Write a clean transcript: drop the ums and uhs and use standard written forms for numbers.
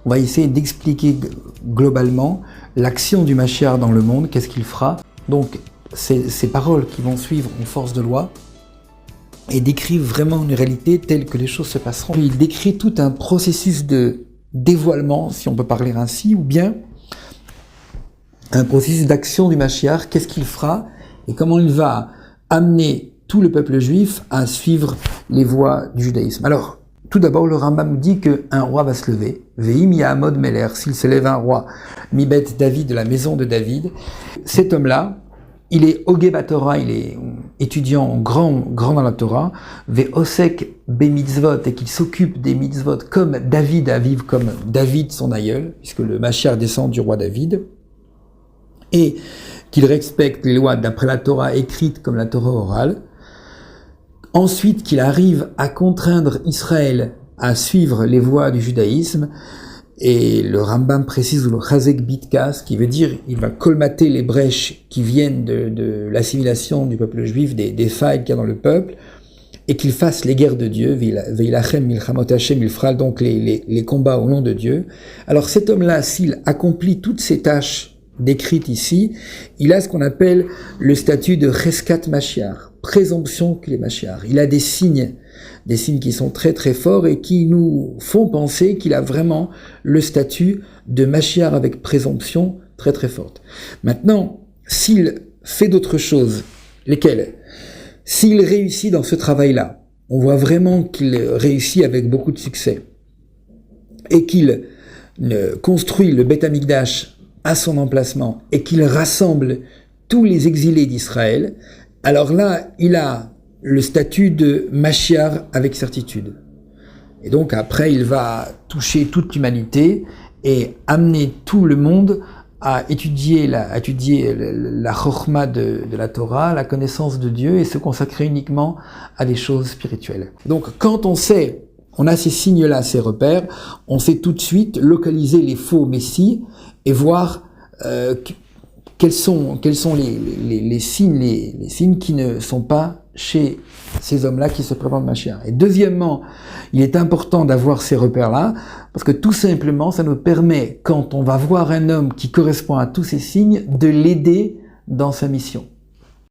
on va essayer d'expliquer globalement l'action du Mashiach dans le monde, qu'est-ce qu'il fera. Donc, ces paroles qui vont suivre en force de loi et décrivent vraiment une réalité telle que les choses se passeront. Il décrit tout un processus de dévoilement, si on peut parler ainsi, ou bien un processus d'action du Mashiach, qu'est-ce qu'il fera et comment il va amener tout le peuple juif à suivre les voies du judaïsme. Alors, tout d'abord, le Rambam nous dit qu'un roi va se lever. Ve'im ya'amod meler, s'il se lève un roi, mibet David, de la maison de David, cet homme-là, il est Ogé Torah, il est étudiant grand dans la Torah, ve'osek be-mitzvot, et qu'il s'occupe des mitzvot comme David à vivre, comme David son aïeul, puisque le Mashiach descend du roi David, et qu'il respecte les lois d'après la Torah écrite comme la Torah orale. Ensuite, qu'il arrive à contraindre Israël à suivre les voies du judaïsme, et le Rambam précise le Chazek Bitka, ce qui veut dire il va colmater les brèches qui viennent de l'assimilation du peuple juif, des failles qu'il y a dans le peuple, et qu'il fasse les guerres de Dieu, Veilachem Milchamot Hashem, il fera donc les combats au nom de Dieu. Alors cet homme-là, s'il accomplit toutes ces tâches décrites ici, il a ce qu'on appelle le statut de Cheskat Mashiach, présomption qu'il est Mashiach. Il a des signes qui sont très très forts et qui nous font penser qu'il a vraiment le statut de Mashiach avec présomption très très forte. Maintenant, s'il fait d'autres choses, lesquelles? S'il réussit dans ce travail-là, on voit vraiment qu'il réussit avec beaucoup de succès, et qu'il construit le Beth Amikdash à son emplacement, et qu'il rassemble tous les exilés d'Israël, alors là, il a le statut de Mashiach avec certitude. Et donc après, il va toucher toute l'humanité et amener tout le monde à étudier la chokhma de la Torah, la connaissance de Dieu, et se consacrer uniquement à des choses spirituelles. Donc quand on a ces signes-là, ces repères, on sait tout de suite localiser les faux messies et voir quels sont les signes qui ne sont pas chez ces hommes-là qui se présentent Mashiach. Et deuxièmement, il est important d'avoir ces repères-là, parce que tout simplement, ça nous permet, quand on va voir un homme qui correspond à tous ces signes, de l'aider dans sa mission.